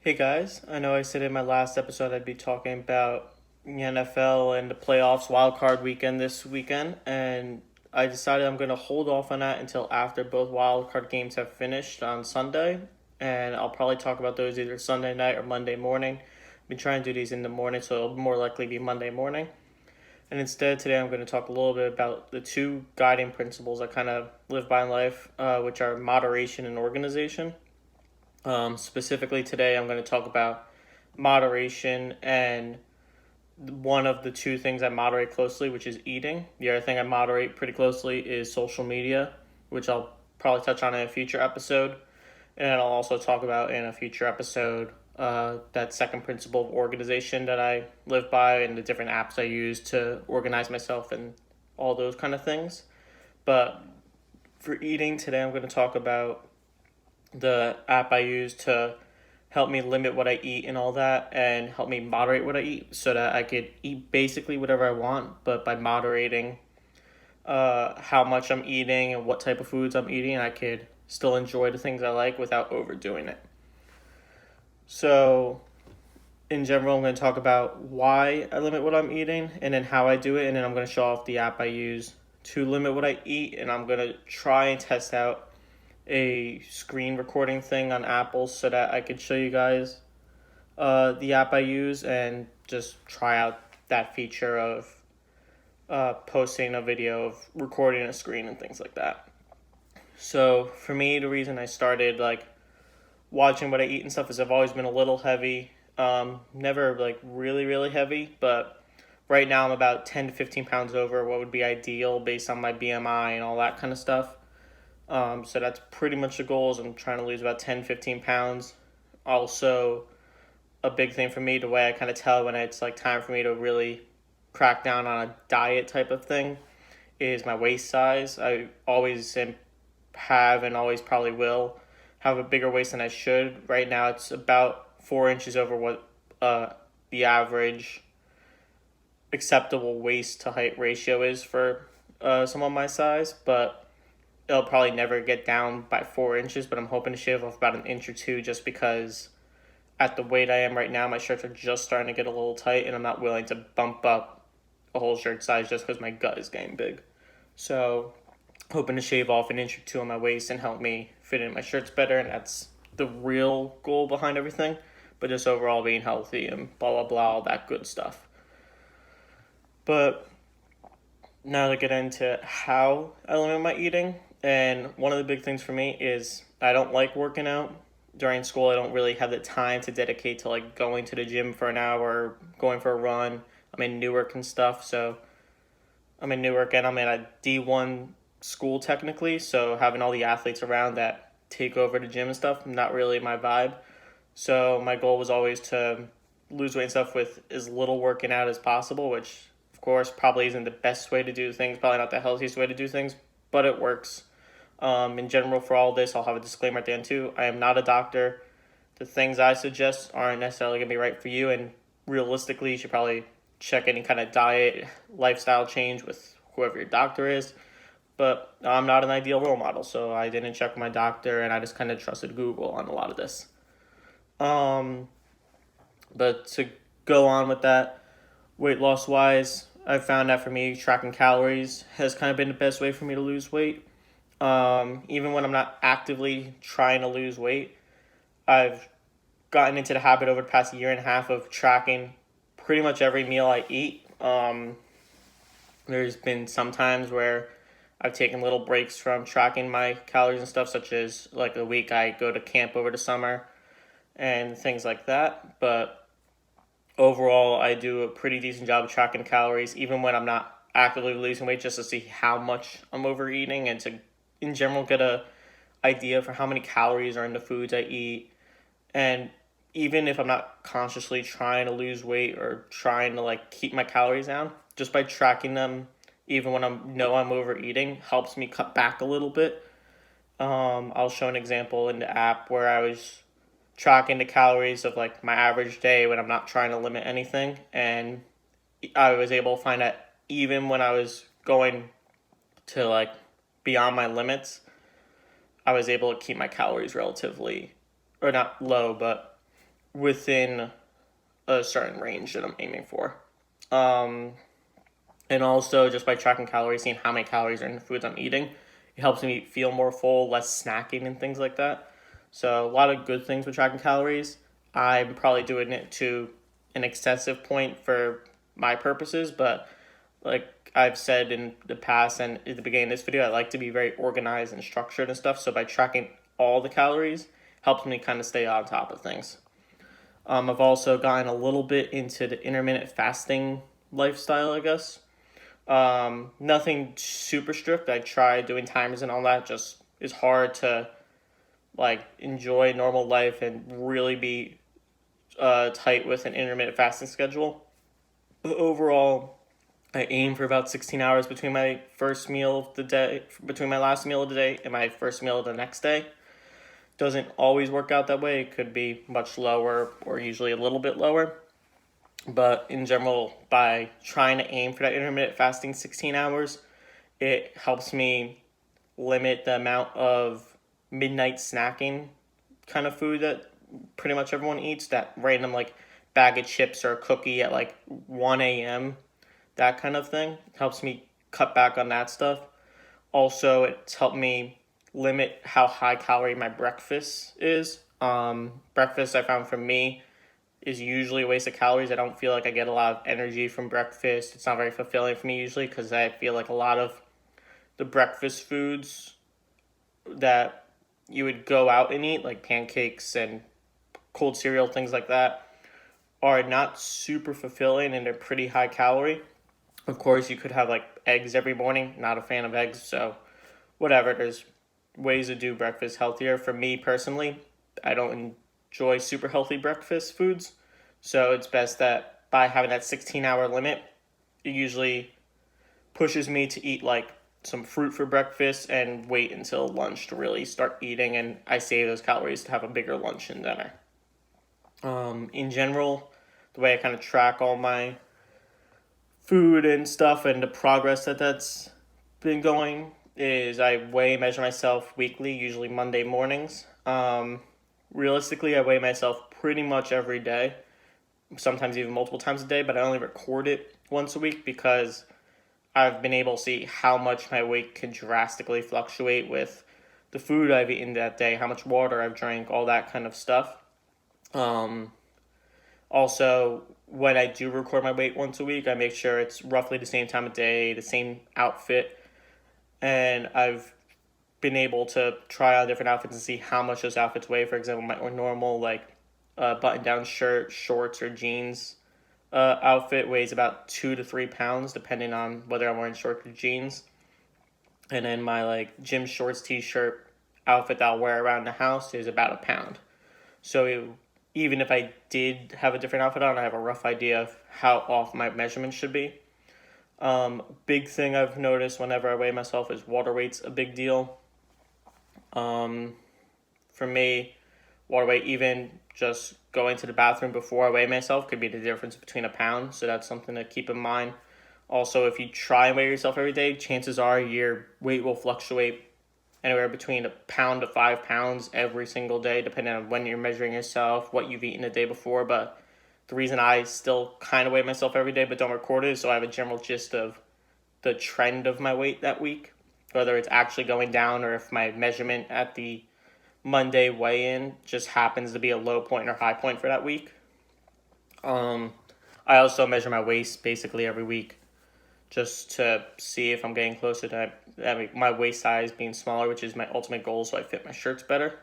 Hey guys, I know I said in my last episode I'd be talking about the NFL and the playoffs wildcard weekend this weekend, and I decided I'm going to hold off on that until after both wildcard games have finished on Sunday, and I'll probably talk about those either Sunday night or Monday morning. I've been trying to do these in the morning, so it'll more likely be Monday morning. And instead, today I'm going to talk a little bit about the two guiding principles I kind of live by in life, which are moderation and organization. Specifically, today I'm going to talk about moderation and one of the two things I moderate closely, which is eating. The other thing I moderate pretty closely is social media, which I'll probably touch on in a future episode. And I'll also talk about in a future episode that second principle of organization that I live by and the different apps I use to organize myself and all those kind of things. But for eating, today I'm going to talk about the app I use to help me limit what I eat and all that, and help me moderate what I eat so that I could eat basically whatever I want, but by moderating how much I'm eating and what type of foods I'm eating, I could still enjoy the things I like without overdoing it. So, in general, I'm going to talk about why I limit what I'm eating and then how I do it, and then I'm going to show off the app I use to limit what I eat, and I'm going to try and test out a screen recording thing on Apple so that I could show you guys the app I use and just try out that feature of posting a video of recording a screen and things like that. So for me, the reason I started watching what I eat and stuff is I've always been a little heavy. Never like really heavy, but right now I'm about 10 to 15 pounds over what would be ideal based on my BMI and all that kind of stuff. So that's pretty much the goal is I'm trying to lose about 10, 15 pounds. Also, a big thing for me, the way I kind of tell when it's like time for me to really crack down on a diet type of thing is my waist size. I always have and always probably will have a bigger waist than I should. Right now it's about 4 inches over what the average acceptable waist to height ratio is for someone my size, but it'll probably never get down by 4 inches, but I'm hoping to shave off about an inch or two just because at the weight I am right now, my shirts are just starting to get a little tight, and I'm not willing to bump up a whole shirt size just because my gut is getting big. So, hoping to shave off an inch or two on my waist and help me fit in my shirts better, and that's the real goal behind everything. But just overall being healthy and blah blah blah, all that good stuff. But now to get into how I limit my eating, and one of the big things for me is I don't like working out. During school, I don't really have the time to dedicate to like going to the gym for an hour, going for a run. I'm in Newark and stuff, so I'm in Newark and I'm in a D1 school technically, so having all the athletes around that take over the gym and stuff, not really my vibe. So my goal was always to lose weight and stuff with as little working out as possible, which of course probably isn't the best way to do things, probably not the healthiest way to do things, but it works. In general, for all this, I'll have a disclaimer at the end too. I am not a doctor. The things I suggest aren't necessarily going to be right for you, and realistically, you should probably check any kind of diet, lifestyle change with whoever your doctor is. But I'm not an ideal role model, so I didn't check with my doctor, and I just kind of trusted Google on a lot of this. Um, but to go on with that, weight loss wise, I found that for me, tracking calories has kind of been the best way for me to lose weight. Even when I'm not actively trying to lose weight, I've gotten into the habit over the past year and a half of tracking pretty much every meal I eat. There's been some times where I've taken little breaks from tracking my calories and stuff, such as like a week I go to camp over the summer and things like that. But overall, I do a pretty decent job of tracking calories, even when I'm not actively losing weight, just to see how much I'm overeating and to, in general, get a idea for how many calories are in the foods I eat. And even if I'm not consciously trying to lose weight or trying to like keep my calories down, just by tracking them, even when I'm overeating, helps me cut back a little bit. I'll show an example in the app where I was tracking the calories of like my average day when I'm not trying to limit anything, and I was able to find that even when I was going to like beyond my limits, I was able to keep my calories relatively, or not low, but within a certain range that I'm aiming for. And also just by tracking calories, seeing how many calories are in the foods I'm eating, it helps me feel more full, less snacking and things like that. So a lot of good things with tracking calories. I'm probably doing it to an excessive point for my purposes, but like I've said in the past and at the beginning of this video, I like to be very organized and structured and stuff. So by tracking all the calories, helps me kind of stay on top of things. I've also gotten a little bit into the intermittent fasting lifestyle, I guess. Nothing super strict. I tried doing timers and all that. Just it's hard to like enjoy normal life and really be tight with an intermittent fasting schedule. But overall, I aim for about 16 hours between my first meal of the day, between my last meal of the day and my first meal of the next day. Doesn't always work out that way. It could be much lower or usually a little bit lower. But in general, by trying to aim for that intermittent fasting 16 hours, it helps me limit the amount of midnight snacking kind of food that pretty much everyone eats. That random like bag of chips or a cookie at like 1 a.m., that kind of thing. Helps me cut back on that stuff. Also, it's helped me limit how high calorie my breakfast is. Breakfast, I found for me, is usually a waste of calories. I don't feel like I get a lot of energy from breakfast. It's not very fulfilling for me usually because I feel like a lot of the breakfast foods that you would go out and eat, like pancakes and cold cereal, things like that, are not super fulfilling and they're pretty high calorie. Of course, you could have like eggs every morning. Not a fan of eggs, so whatever. There's ways to do breakfast healthier. For me personally, I don't enjoy super healthy breakfast foods, so it's best that by having that 16-hour limit, it usually pushes me to eat like some fruit for breakfast and wait until lunch to really start eating, and I save those calories to have a bigger lunch and dinner. In general, the way I kind of track all my food and stuff and the progress that's been going is I measure myself weekly, usually Monday mornings. Realistically, I weigh myself pretty much every day, sometimes even multiple times a day, but I only record it once a week because I've been able to see how much my weight can drastically fluctuate with the food I've eaten that day, how much water I've drank, all that kind of stuff. Also, when I do record my weight once a week, I make sure it's roughly the same time of day, the same outfit, and I've been able to try on different outfits and see how much those outfits weigh. For example, my normal like button-down shirt, shorts, or jeans outfit weighs about 2 to 3 pounds, depending on whether I'm wearing shorts or jeans. And then my like gym shorts, t-shirt outfit that I'll wear around the house is about a pound. So even if I did have a different outfit on, I have a rough idea of how off my measurements should be. Big thing I've noticed whenever I weigh myself is water weight's a big deal. For me, water weight, even just going to the bathroom before I weigh myself, could be the difference between a pound. So that's something to keep in mind. Also, if you try and weigh yourself every day, chances are your weight will fluctuate anywhere between a pound to 5 pounds every single day, depending on when you're measuring yourself, what you've eaten the day before. But the reason I still kind of weigh myself every day but don't record it is so I have a general gist of the trend of my weight that week, whether it's actually going down or if my measurement at the Monday weigh-in just happens to be a low point or high point for that week. I also measure my waist basically every week just to see if I'm getting closer to my waist size being smaller, which is my ultimate goal, so I fit my shirts better.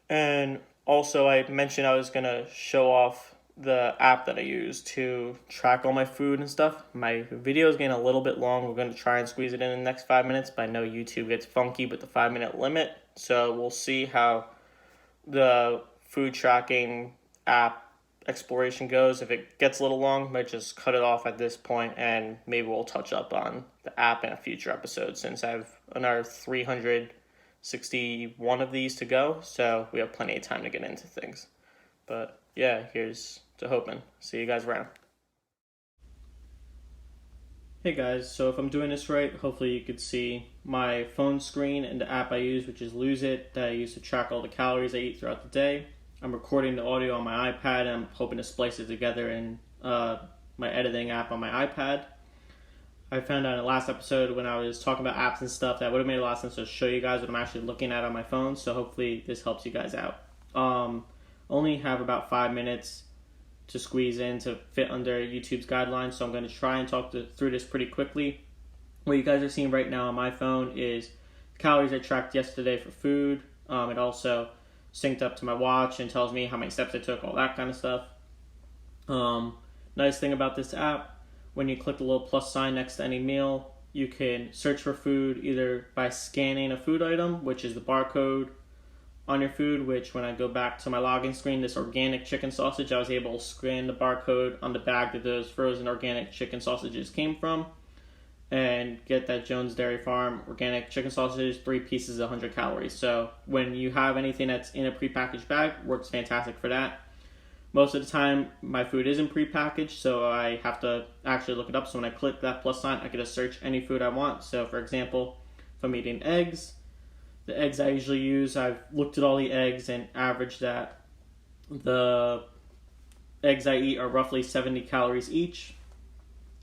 And also, I mentioned I was going to show off the app that I use to track all my food and stuff. My video is getting a little bit long. We're going to try and squeeze it in the next 5 minutes, but I know YouTube gets funky with the 5-minute limit. So we'll see how the food tracking app exploration goes. If it gets a little long, I might just cut it off at this point, and maybe we'll touch up on the app in a future episode since I have another 361 of these to go, so we have plenty of time to get into things. But yeah, here's to hoping. See you guys around. Hey guys, so if I'm doing this right, hopefully you could see my phone screen and the app I use, which is Lose It, that I use to track all the calories I eat throughout the day. I'm recording the audio on my iPad, and I'm hoping to splice it together in my editing app on my iPad. I found out in the last episode when I was talking about apps and stuff that would have made a lot of sense to show you guys what I'm actually looking at on my phone, so hopefully this helps you guys out. Only have about 5 minutes to squeeze in to fit under YouTube's guidelines, so I'm going to try and talk through this pretty quickly. What you guys are seeing right now on my phone is calories I tracked yesterday for food. It also synced up to my watch and tells me how many steps I took, all that kind of stuff. Nice thing about this app, when you click the little plus sign next to any meal, you can search for food either by scanning a food item, which is the barcode on your food, which when I go back to my login screen, this organic chicken sausage, I was able to scan the barcode on the bag that those frozen organic chicken sausages came from and get that Jones Dairy Farm organic chicken sausage, 3 pieces, 100 calories. So when you have anything that's in a prepackaged bag, works fantastic for that. Most of the time, my food isn't prepackaged, so I have to actually look it up. So when I click that plus sign, I can just search any food I want. So for example, if I'm eating eggs, the eggs I usually use, I've looked at all the eggs and averaged that the eggs I eat are roughly 70 calories each.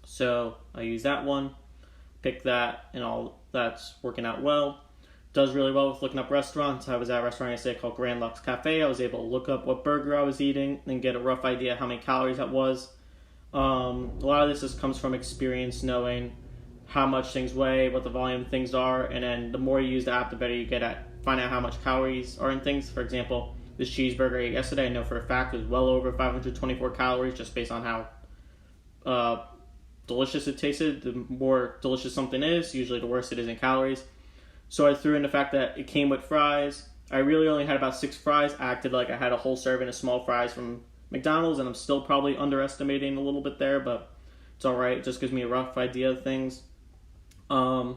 So I use that one, pick that, and all that's working out well. Does really well with looking up restaurants. I was at a restaurant yesterday called Grand Lux Cafe. I was able to look up what burger I was eating and get a rough idea how many calories that was. A lot of this just comes from experience, knowing how much things weigh, what the volume of things are, and then the more you use the app, the better you get at finding out how much calories are in things. For example, this cheeseburger I ate yesterday, I know for a fact was well over 524 calories just based on how delicious it tasted. The more delicious something is, usually the worse it is in calories. So I threw in the fact that it came with fries. I really only had about 6 fries. I acted like I had a whole serving of small fries from McDonald's, and I'm still probably underestimating a little bit there, but it's alright. It just gives me a rough idea of things. Then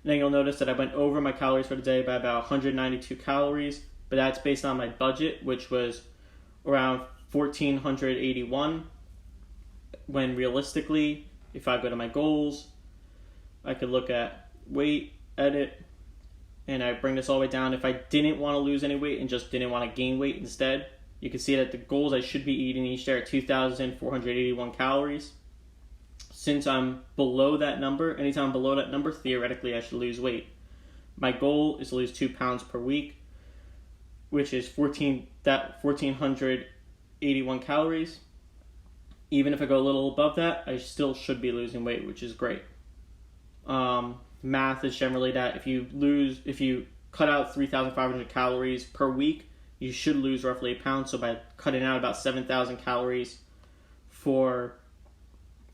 you'll notice that I went over my calories for the day by about 192 calories, but that's based on my budget, which was around 1,481, when realistically, if I go to my goals, I could look at weight, edit, and I bring this all the way down. If I didn't want to lose any weight and just didn't want to gain weight instead, you can see that the goals I should be eating each day are 2,481 calories. Since I'm below that number, anytime I'm below that number, theoretically I should lose weight. My goal is to lose 2 pounds per week, which is 1,481 calories. Even if I go a little above that, I still should be losing weight, which is great. Math is generally that if you cut out 3,500 calories per week, you should lose roughly a pound. So by cutting out about 7,000 calories for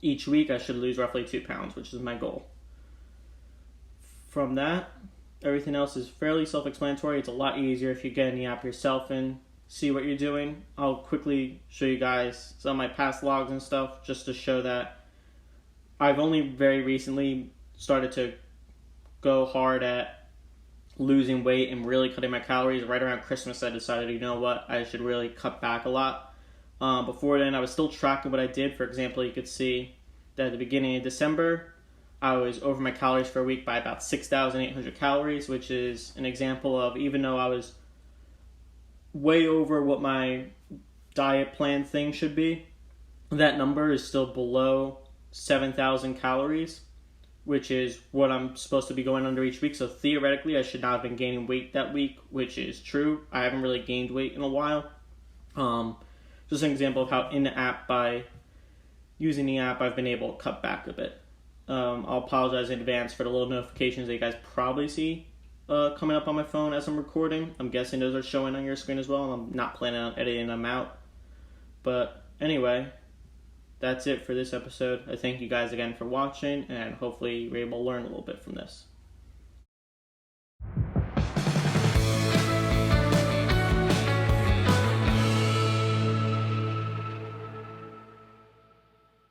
each week, I should lose roughly 2 pounds, which is my goal. From that, everything else is fairly self-explanatory. It's a lot easier if you get in the app yourself and see what you're doing. I'll quickly show you guys some of my past logs and stuff just to show that I've only very recently started to go hard at losing weight and really cutting my calories. Right around Christmas, I decided, you know what, I should really cut back a lot. Before then, I was still tracking what I did. For example, you could see that at the beginning of December, I was over my calories for a week by about 6,800 calories, which is an example of, even though I was way over what my diet plan thing should be, that number is still below 7,000 calories, which is what I'm supposed to be going under each week. So theoretically, I should not have been gaining weight that week, which is true. I haven't really gained weight in a while. Just an example of how in the app, by using the app, I've been able to cut back a bit. I'll apologize in advance for the little notifications that you guys probably see coming up on my phone as I'm recording. I'm guessing those are showing on your screen as well, and I'm not planning on editing them out. But anyway, that's it for this episode. I thank you guys again for watching, and hopefully you're able to learn a little bit from this.